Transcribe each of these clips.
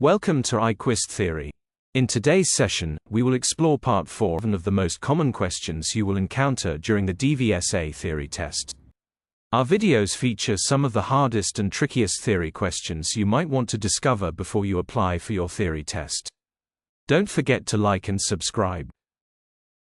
Welcome to i-QUIST Theory. In today's session, we will explore part 4 of the most common questions you will encounter during the DVSA Theory Test. Our videos feature some of the hardest and trickiest theory questions you might want to discover before you apply for your theory test. Don't forget to like and subscribe.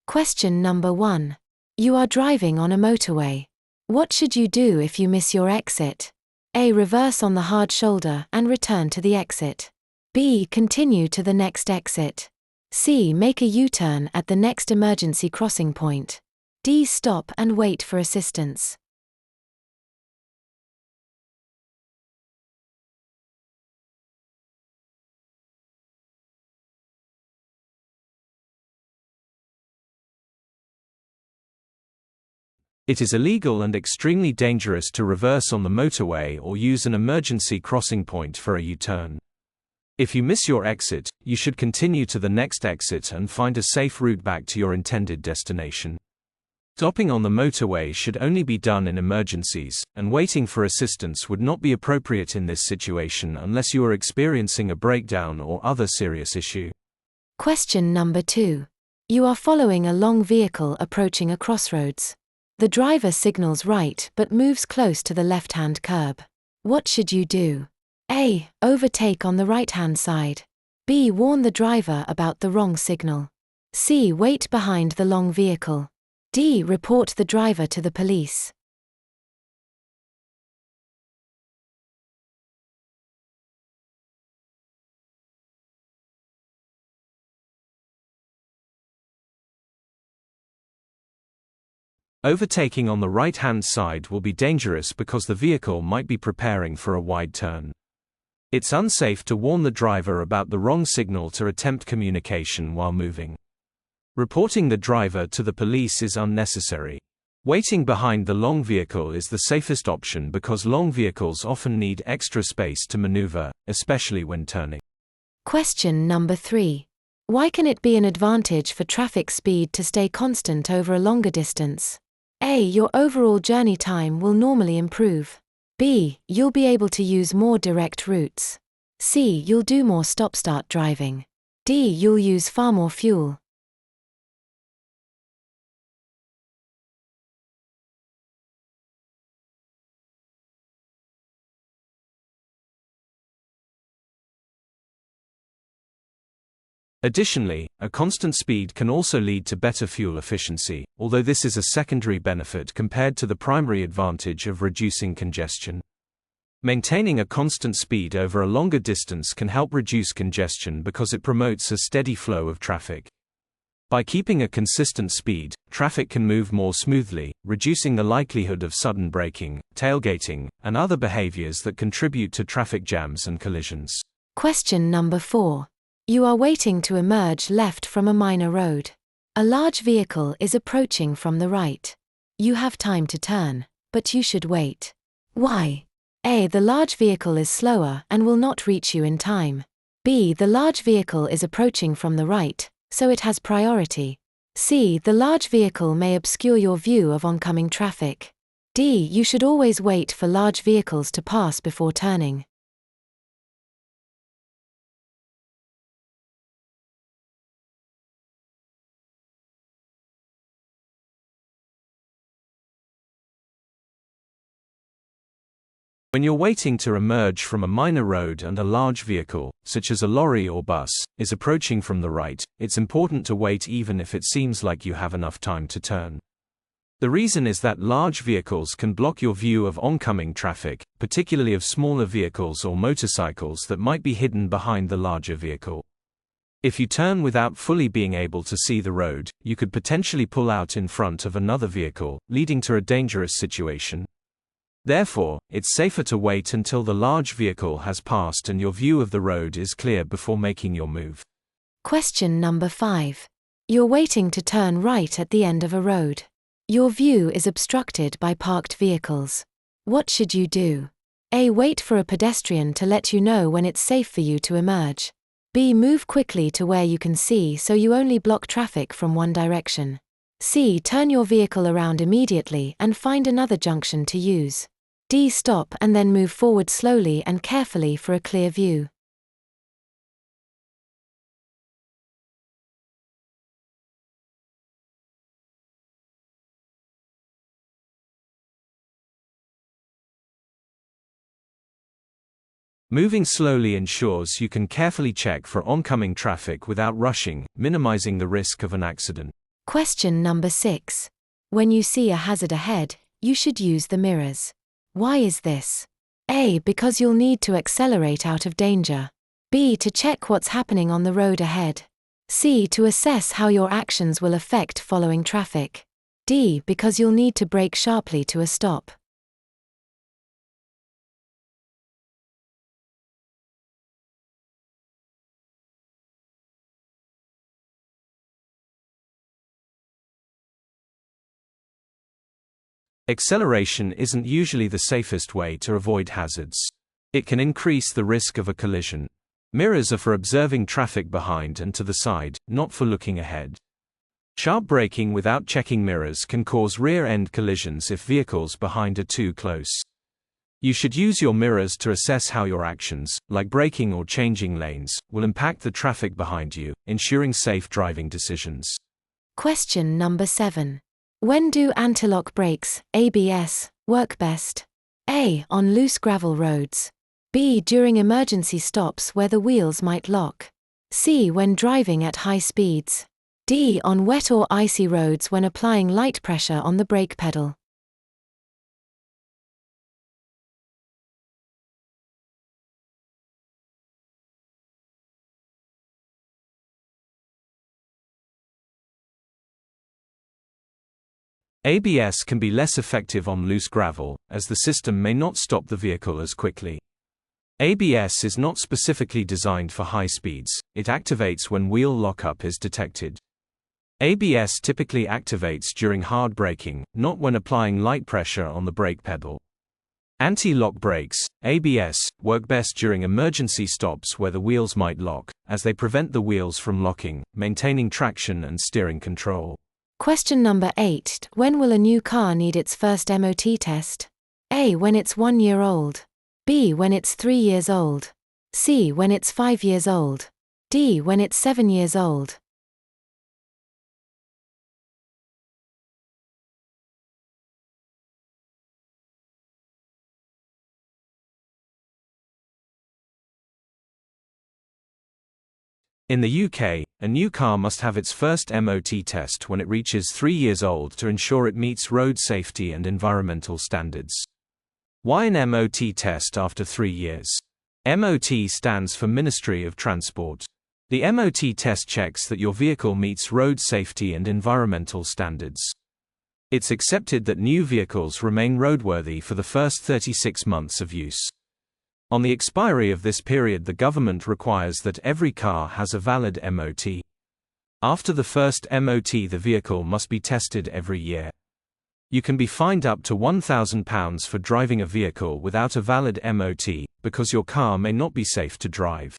Question number 1. You are driving on a motorway. What should you do if you miss your exit? A. Reverse on the hard shoulder and return to the exit. B. Continue to the next exit. C. Make a U-turn at the next emergency crossing point. D. Stop and wait for assistance. It is illegal and extremely dangerous to reverse on the motorway or use an emergency crossing point for a U-turn. If you miss your exit, you should continue to the next exit and find a safe route back to your intended destination. Stopping on the motorway should only be done in emergencies, and waiting for assistance would not be appropriate in this situation unless you are experiencing a breakdown or other serious issue. Question number 2. You are following a long vehicle approaching a crossroads. The driver signals right but moves close to the left-hand curb. What should you do? A. Overtake on the right-hand side. B. Warn the driver about the wrong signal. C. Wait behind the long vehicle. D. Report the driver to the police. Overtaking on the right-hand side will be dangerous because the vehicle might be preparing for a wide turn. It's unsafe to warn the driver about the wrong signal to attempt communication while moving. Reporting the driver to the police is unnecessary. Waiting behind the long vehicle is the safest option because long vehicles often need extra space to maneuver, especially when turning. Question number 3. Why can it be an advantage for traffic speed to stay constant over a longer distance? A. Your overall journey time will normally improve. B. You'll be able to use more direct routes. C. You'll do more stop-start driving. D. You'll use far more fuel. Additionally, a constant speed can also lead to better fuel efficiency, although this is a secondary benefit compared to the primary advantage of reducing congestion. Maintaining a constant speed over a longer distance can help reduce congestion because it promotes a steady flow of traffic. By keeping a consistent speed, traffic can move more smoothly, reducing the likelihood of sudden braking, tailgating, and other behaviors that contribute to traffic jams and collisions. Question number 4. You are waiting to emerge left from a minor road. A large vehicle is approaching from the right. You have time to turn, but you should wait. Why? A. The large vehicle is slower and will not reach you in time. B. The large vehicle is approaching from the right, so it has priority. C. The large vehicle may obscure your view of oncoming traffic. D. You should always wait for large vehicles to pass before turning. When you're waiting to emerge from a minor road and a large vehicle, such as a lorry or bus, is approaching from the right, it's important to wait even if it seems like you have enough time to turn. The reason is that large vehicles can block your view of oncoming traffic, particularly of smaller vehicles or motorcycles that might be hidden behind the larger vehicle. If you turn without fully being able to see the road, you could potentially pull out in front of another vehicle, leading to a dangerous situation. Therefore, it's safer to wait until the large vehicle has passed and your view of the road is clear before making your move. Question number 5. You're waiting to turn right at the end of a road. Your view is obstructed by parked vehicles. What should you do? A. Wait for a pedestrian to let you know when it's safe for you to emerge. B. Move quickly to where you can see so you only block traffic from one direction. C. Turn your vehicle around immediately and find another junction to use. D. Stop and then move forward slowly and carefully for a clear view. Moving slowly ensures you can carefully check for oncoming traffic without rushing, minimizing the risk of an accident. Question number 6. When you see a hazard ahead, you should use the mirrors. Why is this? A. Because you'll need to accelerate out of danger. B. To check what's happening on the road ahead. C. To assess how your actions will affect following traffic. D. Because you'll need to brake sharply to a stop. Acceleration isn't usually the safest way to avoid hazards. It can increase the risk of a collision. Mirrors are for observing traffic behind and to the side, not for looking ahead. Sharp braking without checking mirrors can cause rear-end collisions if vehicles behind are too close. You should use your mirrors to assess how your actions, like braking or changing lanes, will impact the traffic behind you, ensuring safe driving decisions. Question number 7. When do anti-lock brakes, ABS, work best? A. On loose gravel roads. B. During emergency stops where the wheels might lock. C. When driving at high speeds. D. On wet or icy roads when applying light pressure on the brake pedal. ABS can be less effective on loose gravel, as the system may not stop the vehicle as quickly. ABS is not specifically designed for high speeds, it activates when wheel lockup is detected. ABS typically activates during hard braking, not when applying light pressure on the brake pedal. Anti-lock brakes, ABS, work best during emergency stops where the wheels might lock, as they prevent the wheels from locking, maintaining traction and steering control. Question number 8. When will a new car need its first MOT test? A. When it's 1 year old. B. When it's 3 years old. C. When it's 5 years old. D. When it's 7 years old. In the UK, a new car must have its first MOT test when it reaches 3 years old to ensure it meets road safety and environmental standards. Why an MOT test after 3 years? MOT stands for Ministry of Transport. The MOT test checks that your vehicle meets road safety and environmental standards. It's accepted that new vehicles remain roadworthy for the first 36 months of use. On the expiry of this period, the government requires that every car has a valid MOT. After the first MOT, the vehicle must be tested every year. You can be fined up to £1,000 for driving a vehicle without a valid MOT, because your car may not be safe to drive.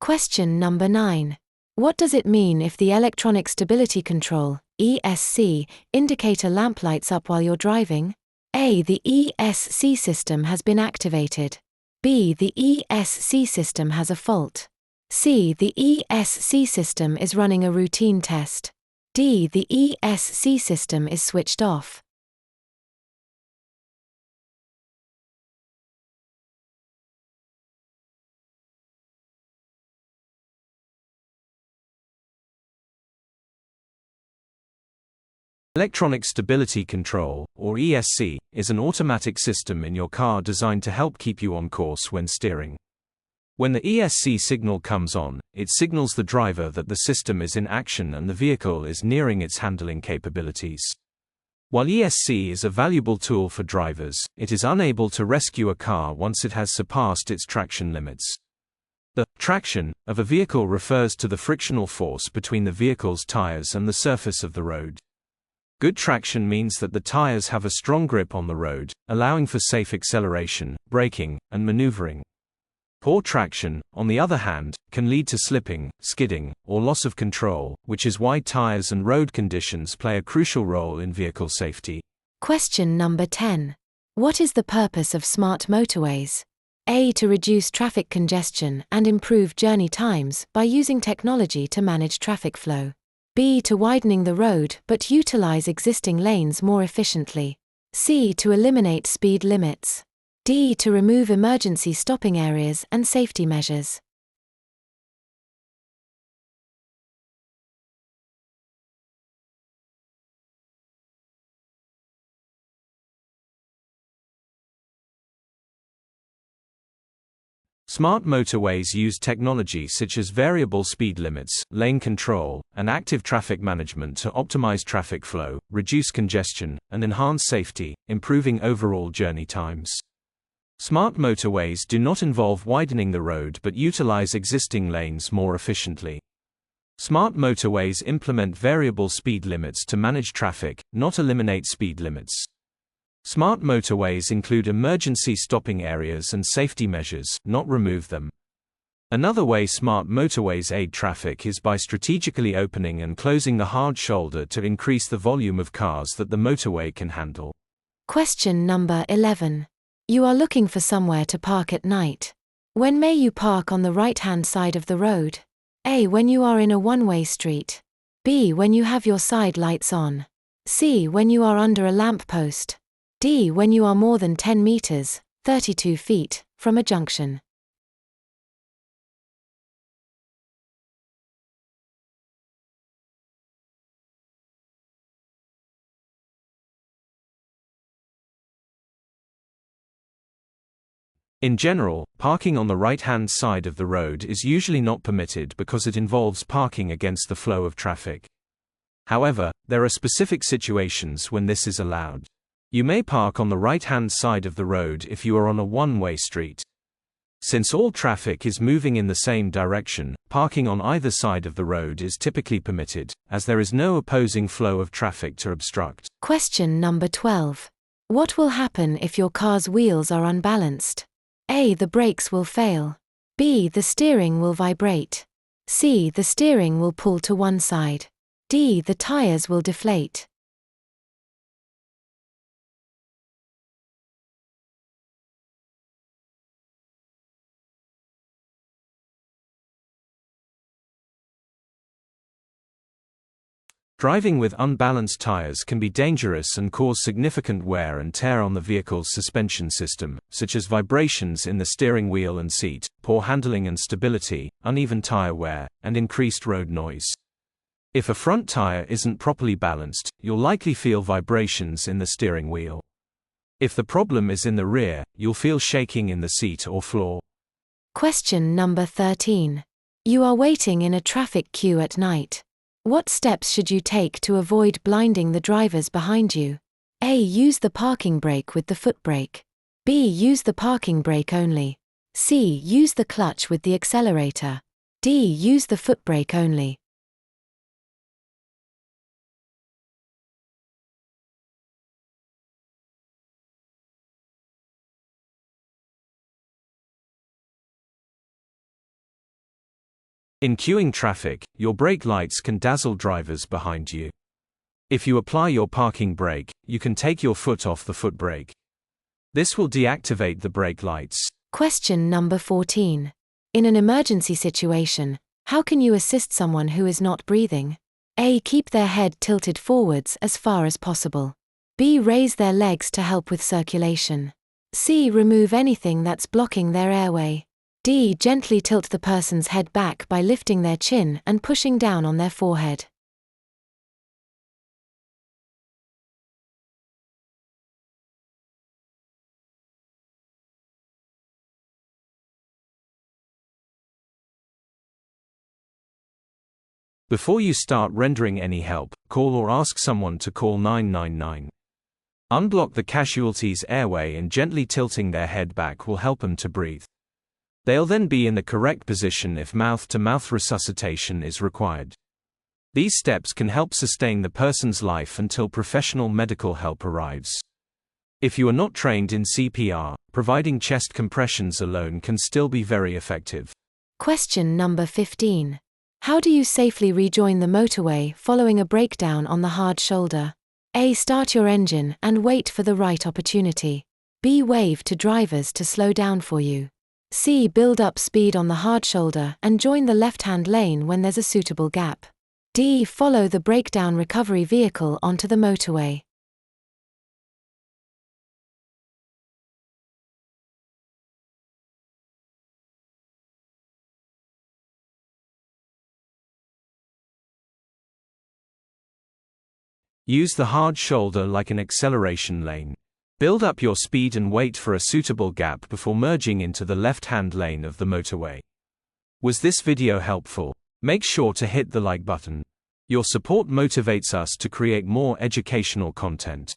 Question number 9. What does it mean if the electronic stability control, ESC, indicator lamp lights up while you're driving? A. The ESC system has been activated. B. The ESC system has a fault. C. The ESC system is running a routine test. D. The ESC system is switched off. Electronic Stability Control, or ESC, is an automatic system in your car designed to help keep you on course when steering. When the ESC signal comes on, it signals the driver that the system is in action and the vehicle is nearing its handling capabilities. While ESC is a valuable tool for drivers, it is unable to rescue a car once it has surpassed its traction limits. The traction of a vehicle refers to the frictional force between the vehicle's tires and the surface of the road. Good traction means that the tires have a strong grip on the road, allowing for safe acceleration, braking, and maneuvering. Poor traction, on the other hand, can lead to slipping, skidding, or loss of control, which is why tires and road conditions play a crucial role in vehicle safety. Question number 10. What is the purpose of smart motorways? A. To reduce traffic congestion and improve journey times by using technology to manage traffic flow. B. To widening the road but utilize existing lanes more efficiently. C. To eliminate speed limits. D. To remove emergency stopping areas and safety measures. Smart motorways use technology such as variable speed limits, lane control, and active traffic management to optimize traffic flow, reduce congestion, and enhance safety, improving overall journey times. Smart motorways do not involve widening the road but utilize existing lanes more efficiently. Smart motorways implement variable speed limits to manage traffic, not eliminate speed limits. Smart motorways include emergency stopping areas and safety measures, not remove them. Another way smart motorways aid traffic is by strategically opening and closing the hard shoulder to increase the volume of cars that the motorway can handle. Question number 11. You are looking for somewhere to park at night. When may you park on the right-hand side of the road? A. When you are in a one-way street. B. When you have your side lights on. C. When you are under a lamp post. D. When you are more than 10 meters, 32 feet, from a junction. In general, parking on the right-hand side of the road is usually not permitted because it involves parking against the flow of traffic. However, there are specific situations when this is allowed. You may park on the right-hand side of the road if you are on a one-way street. Since all traffic is moving in the same direction, parking on either side of the road is typically permitted, as there is no opposing flow of traffic to obstruct. Question number 12. What will happen if your car's wheels are unbalanced? A. The brakes will fail. B. The steering will vibrate. C. The steering will pull to one side. D. The tires will deflate. Driving with unbalanced tires can be dangerous and cause significant wear and tear on the vehicle's suspension system, such as vibrations in the steering wheel and seat, poor handling and stability, uneven tire wear, and increased road noise. If a front tire isn't properly balanced, you'll likely feel vibrations in the steering wheel. If the problem is in the rear, you'll feel shaking in the seat or floor. Question number 13. You are waiting in a traffic queue at night. What steps should you take to avoid blinding the drivers behind you? A. Use the parking brake with the foot brake. B. Use the parking brake only. C. Use the clutch with the accelerator. D. Use the foot brake only. In queuing traffic, your brake lights can dazzle drivers behind you. If you apply your parking brake, you can take your foot off the foot brake. This will deactivate the brake lights. Question number 14. In an emergency situation, how can you assist someone who is not breathing? A. Keep their head tilted forwards as far as possible. B. Raise their legs to help with circulation. C. Remove anything that's blocking their airway. D. Gently tilt the person's head back by lifting their chin and pushing down on their forehead. Before you start rendering any help, call or ask someone to call 999. Unblock the casualty's airway and gently tilting their head back will help them to breathe. They'll then be in the correct position if mouth-to-mouth resuscitation is required. These steps can help sustain the person's life until professional medical help arrives. If you are not trained in CPR, providing chest compressions alone can still be very effective. Question number 15. How do you safely rejoin the motorway following a breakdown on the hard shoulder? A. Start your engine and wait for the right opportunity. B. Wave to drivers to slow down for you. C. Build up speed on the hard shoulder and join the left-hand lane when there's a suitable gap. D. Follow the breakdown recovery vehicle onto the motorway. Use the hard shoulder like an acceleration lane. Build up your speed and wait for a suitable gap before merging into the left-hand lane of the motorway. Was this video helpful? Make sure to hit the like button. Your support motivates us to create more educational content.